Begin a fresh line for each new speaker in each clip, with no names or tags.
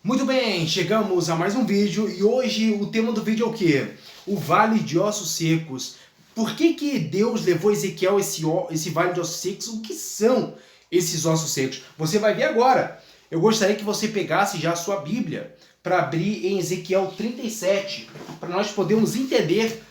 Muito bem, chegamos a mais um vídeo e hoje o tema do vídeo é o quê? O Vale de Ossos Secos. Por que Deus levou Ezequiel esse Vale de Ossos Secos? O que são esses ossos secos? Você vai ver agora. Eu gostaria que você pegasse já a sua Bíblia para abrir em Ezequiel 37, para nós podermos entender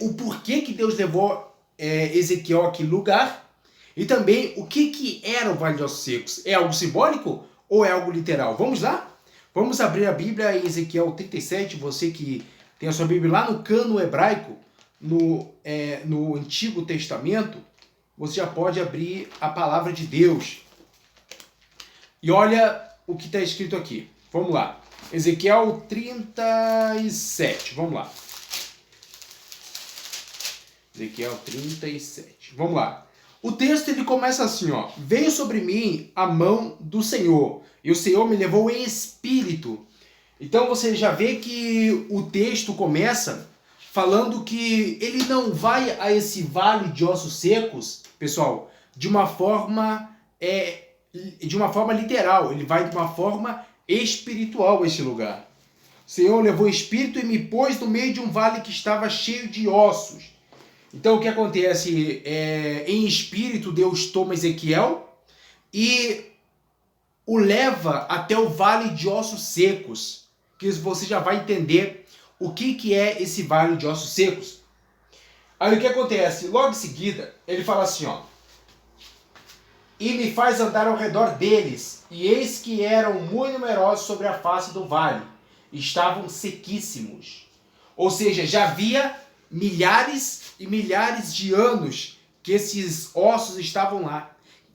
o porquê que Deus levou Ezequiel àquele lugar e também o que era o Vale de Ossos Secos. É algo simbólico ou é algo literal? Vamos lá? Vamos abrir a Bíblia em Ezequiel 37, você que tem a sua Bíblia lá no cano hebraico, no Antigo Testamento, você já pode abrir a palavra de Deus. E olha o que está escrito aqui. Vamos lá. Ezequiel 37, vamos lá. Ezequiel 37, vamos lá. O texto ele começa assim, ó. Veio sobre mim a mão do Senhor, e o Senhor me levou em espírito. Então você já vê que o texto começa falando que ele não vai a esse vale de ossos secos, pessoal, de uma forma literal. Ele vai de uma forma espiritual a este lugar. O Senhor levou o espírito e me pôs no meio de um vale que estava cheio de ossos. Então o que acontece? Em espírito Deus toma Ezequiel e o leva até o vale de ossos secos, que você já vai entender o que é esse vale de ossos secos. Aí o que acontece? Logo em seguida ele fala assim, ó: e me faz andar ao redor deles, e eis que eram muito numerosos sobre a face do vale, estavam sequíssimos. Ou seja, já havia milhares e milhares de anos que esses ossos estavam lá,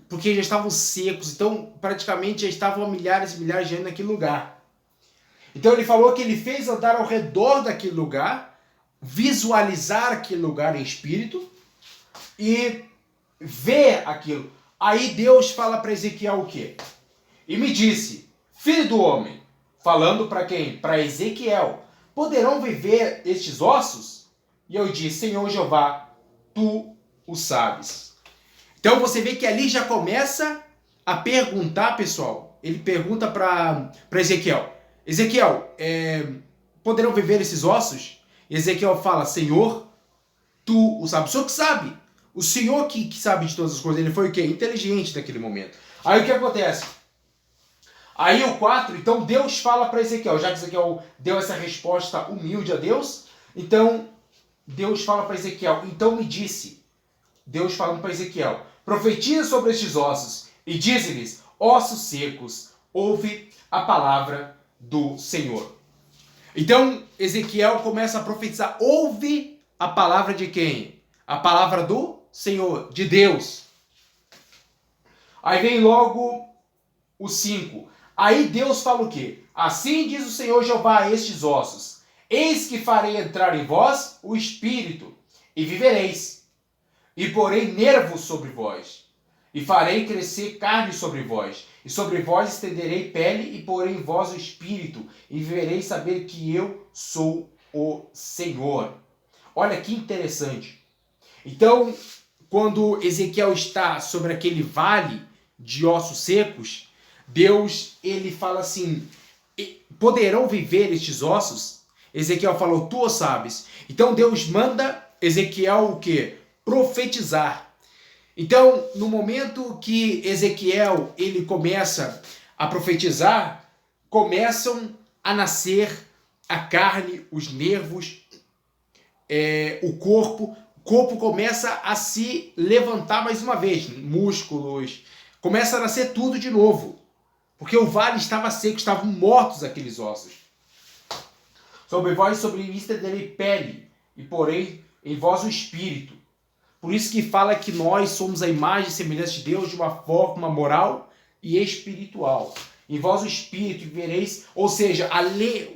porque já estavam secos, então praticamente já estavam há milhares e milhares de anos naquele lugar. Então ele falou que ele fez andar ao redor daquele lugar, visualizar aquele lugar em espírito e ver aquilo. Aí Deus fala para Ezequiel o quê? E me disse: filho do homem, falando para quem? Para Ezequiel: poderão viver estes ossos? E eu disse: Senhor Jeová, tu o sabes. Então você vê que ali já começa a perguntar, pessoal. Ele pergunta para Ezequiel: Ezequiel, poderão viver esses ossos? E Ezequiel fala: Senhor, tu o sabes. O Senhor que sabe. O Senhor que sabe de todas as coisas. Ele foi o quê? Inteligente naquele momento. Aí o que acontece? Aí o 4, então Deus fala para Ezequiel. Já que Ezequiel deu essa resposta humilde a Deus, então Deus fala para Ezequiel: então me disse, Deus falando para Ezequiel: profetiza sobre estes ossos e dize-lhes: ossos secos, ouve a palavra do Senhor. Então Ezequiel começa a profetizar. Ouve a palavra de quem? A palavra do Senhor, de Deus. Aí vem logo o 5. Aí Deus fala o quê? Assim diz o Senhor Jeová a estes ossos: eis que farei entrar em vós o espírito, e vivereis. E porei nervos sobre vós, e farei crescer carne sobre vós, e sobre vós estenderei pele, e porei em vós o espírito, e vivereis saber que eu sou o Senhor. Olha que interessante. Então, quando Ezequiel está sobre aquele vale de ossos secos, Deus ele fala assim: poderão viver estes ossos? Ezequiel falou: tu o sabes. Então Deus manda Ezequiel o quê? Profetizar. Então, no momento que Ezequiel ele começa a profetizar, começam a nascer a carne, os nervos, o corpo começa a se levantar mais uma vez, músculos, começa a nascer tudo de novo, porque o vale estava seco, estavam mortos aqueles ossos. Sobre vós e sobre mim estenderei pele, e porei em vós o espírito. Por isso que fala que nós somos a imagem e semelhança de Deus de uma forma moral e espiritual. Em vós o espírito vereis, ou seja,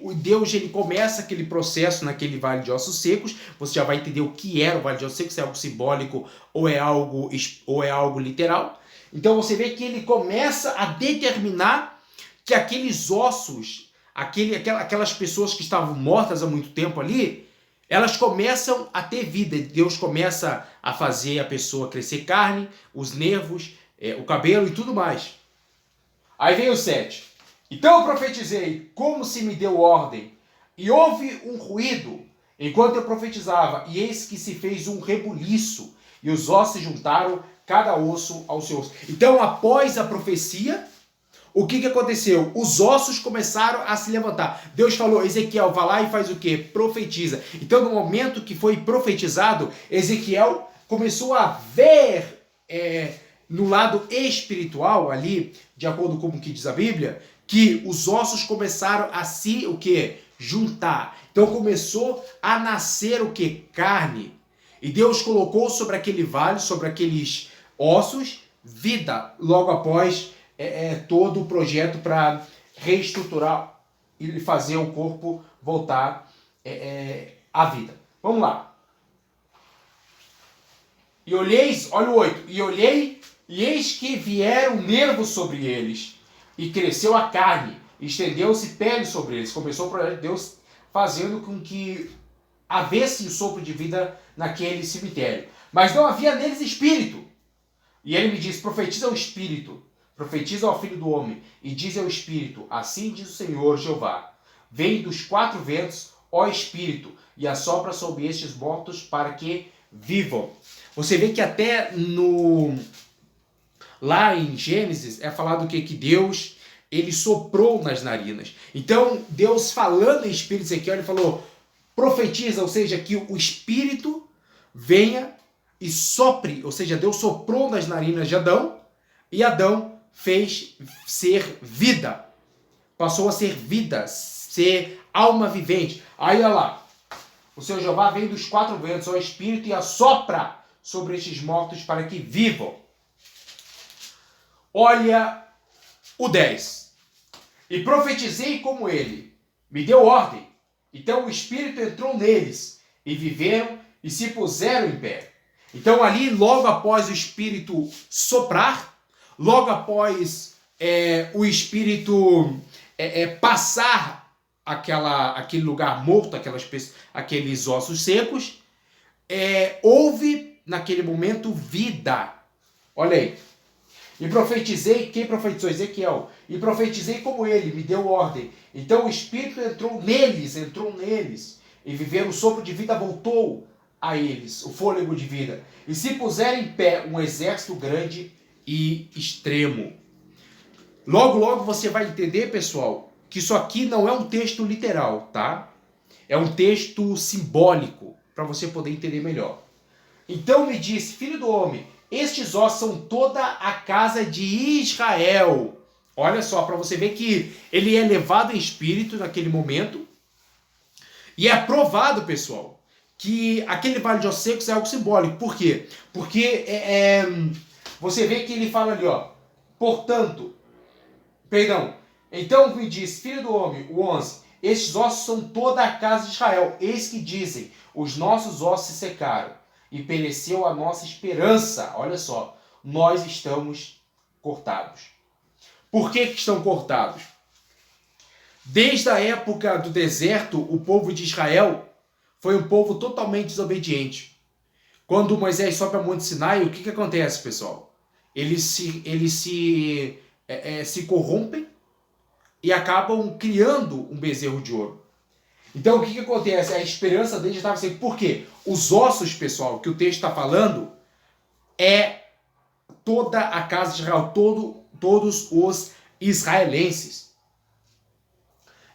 o Deus ele começa aquele processo naquele vale de ossos secos. Você já vai entender o que era o vale de ossos secos, se é algo simbólico ou é algo literal. Então você vê que ele começa a determinar que aqueles ossos, aquelas pessoas que estavam mortas há muito tempo ali, elas começam a ter vida. Deus começa a fazer a pessoa crescer carne, os nervos, o cabelo e tudo mais. Aí vem o 7. Então eu profetizei como se me deu ordem, e houve um ruído enquanto eu profetizava, e eis que se fez um rebuliço, e os ossos se juntaram, cada osso ao seu osso. Então, após a profecia, o que aconteceu? Os ossos começaram a se levantar. Deus falou, Ezequiel, vá lá e faz o quê? Profetiza. Então, no momento que foi profetizado, Ezequiel começou a ver no lado espiritual ali, de acordo com o que diz a Bíblia, que os ossos começaram a se o quê? Juntar. Então começou a nascer o quê? Carne. E Deus colocou sobre aquele vale, sobre aqueles ossos, vida, logo após todo o projeto para reestruturar e fazer o corpo voltar à vida. Vamos lá. E olheis, olha o 8, e olhei, e eis que vieram nervos sobre eles, e cresceu a carne, e estendeu-se pele sobre eles. Começou o projeto de Deus fazendo com que havesse o sopro de vida naquele cemitério. Mas não havia neles espírito. E ele me diz, profetiza ao espírito, profetiza ao filho do homem, e diz ao espírito, assim diz o Senhor Jeová, vem dos 4 ventos, ó espírito, e assopra sobre estes mortos para que vivam. Você vê que até lá em Gênesis é falado que Deus, ele soprou nas narinas. Então, Deus falando em espírito, Ezequiel, ele falou, profetiza, ou seja, que o espírito venha e sopre, ou seja, Deus soprou nas narinas de Adão, e Adão fez ser vida. Passou a ser vida, ser alma vivente. Aí, olha lá, o Senhor Jeová vem dos 4 ventos, ó espírito, e assopra sobre estes mortos para que vivam. Olha o 10. E profetizei como ele me deu ordem. Então o Espírito entrou neles, e viveram e se puseram em pé. Então ali, logo após o Espírito soprar, logo após o Espírito passar aquele lugar morto, aqueles ossos secos, houve naquele momento vida. Olha aí. E profetizei, quem profetizou? Ezequiel. E profetizei como ele, me deu ordem. Então o Espírito entrou neles, e viveram, o sopro de vida voltou a eles, o fôlego de vida. E se puseram em pé um exército grande e extremo. Logo, logo você vai entender, pessoal, que isso aqui não é um texto literal, tá? É um texto simbólico, para você poder entender melhor. Então me disse, filho do homem, estes ossos são toda a casa de Israel. Olha só, para você ver que ele é levado em espírito naquele momento. E é provado, pessoal, que aquele vale de ossos secos é algo simbólico. Por quê? Porque você vê que ele fala ali, ó. Então me diz, filho do homem, o 11, estes ossos são toda a casa de Israel. Eis que dizem, os nossos ossos se secaram, e pereceu a nossa esperança. Olha só, nós estamos cortados. Por que estão cortados? Desde a época do deserto, o povo de Israel foi um povo totalmente desobediente. Quando Moisés sobe ao Monte Sinai, o que acontece, pessoal? Eles se corrompem e acabam criando um bezerro de ouro. Então o que acontece? A esperança deles estava assim. Por quê? Os ossos, pessoal, que o texto está falando, é toda a casa de Israel, todos os israelenses.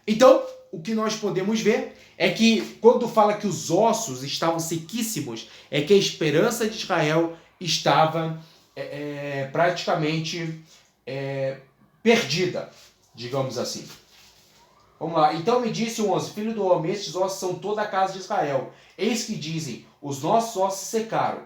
Então, o que nós podemos ver é que quando fala que os ossos estavam sequíssimos, é que a esperança de Israel estava praticamente perdida, digamos assim. Vamos lá. Então me disse o 11, filho do homem, estes ossos são toda a casa de Israel. Eis que dizem, os nossos ossos se secaram,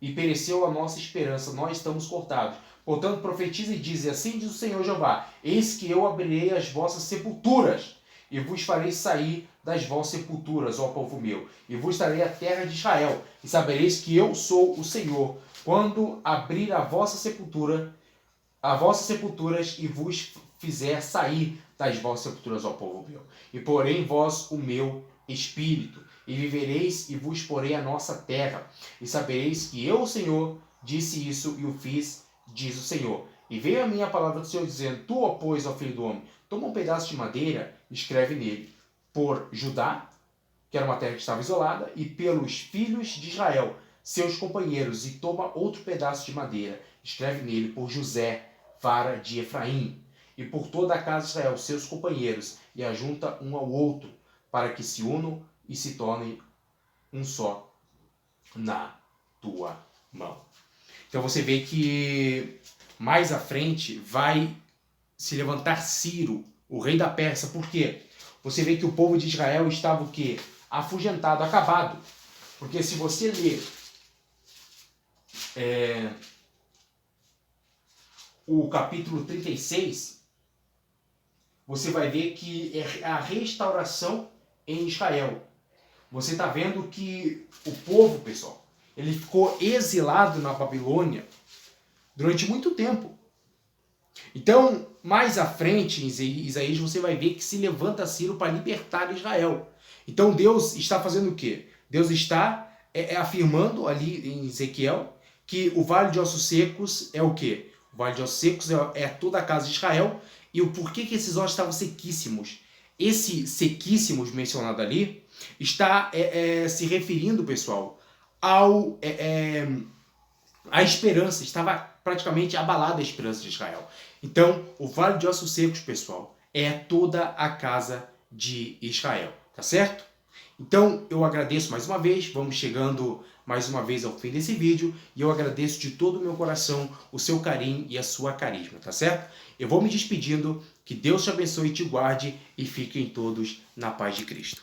e pereceu a nossa esperança, nós estamos cortados. Portanto, profetiza e diz, assim diz o Senhor Jeová, eis que eu abrirei as vossas sepulturas, e vos farei sair das vossas sepulturas, ó povo meu, e vos darei a terra de Israel, e sabereis que eu sou o Senhor, quando abrir a vossa sepultura, as vossas sepulturas, e vos fizer sair das vossas sepulturas, ó povo meu. E porém vós o meu espírito, e vivereis, e vos porei a nossa terra. E sabereis que eu, o Senhor, disse isso e o fiz, diz o Senhor. E veio a minha palavra do Senhor dizendo, tu, ó, pois, ó filho do homem, toma um pedaço de madeira e escreve nele, por Judá, que era uma terra que estava isolada, e pelos filhos de Israel, seus companheiros, e toma outro pedaço de madeira, escreve nele, por José, vara de Efraim, e por toda a casa de Israel, seus companheiros, e ajunta um ao outro, para que se unam e se tornem um só na tua mão. Então você vê que mais à frente vai se levantar Ciro, o rei da Pérsia. Por quê? Você vê que o povo de Israel estava o quê? Afugentado, acabado. Porque se você ler o capítulo 36, você vai ver que é a restauração em Israel. Você está vendo que o povo, pessoal, ele ficou exilado na Babilônia durante muito tempo. Então, mais à frente, em Isaías, você vai ver que se levanta Ciro para libertar Israel. Então, Deus está fazendo o quê? Deus está afirmando ali em Ezequiel que o Vale de Ossos Secos é o quê? O Vale de Ossos Secos é toda a casa de Israel. E o porquê que esses ossos estavam sequíssimos? Esse sequíssimos mencionado ali está se referindo, pessoal, à esperança. Estava praticamente abalada a esperança de Israel. Então, o Vale de Ossos Secos, pessoal, é toda a casa de Israel, tá certo? Então, eu agradeço mais uma vez, vamos chegando mais uma vez ao fim desse vídeo, e eu agradeço de todo o meu coração o seu carinho e a sua carisma, tá certo? Eu vou me despedindo, que Deus te abençoe e te guarde, e fiquem todos na paz de Cristo.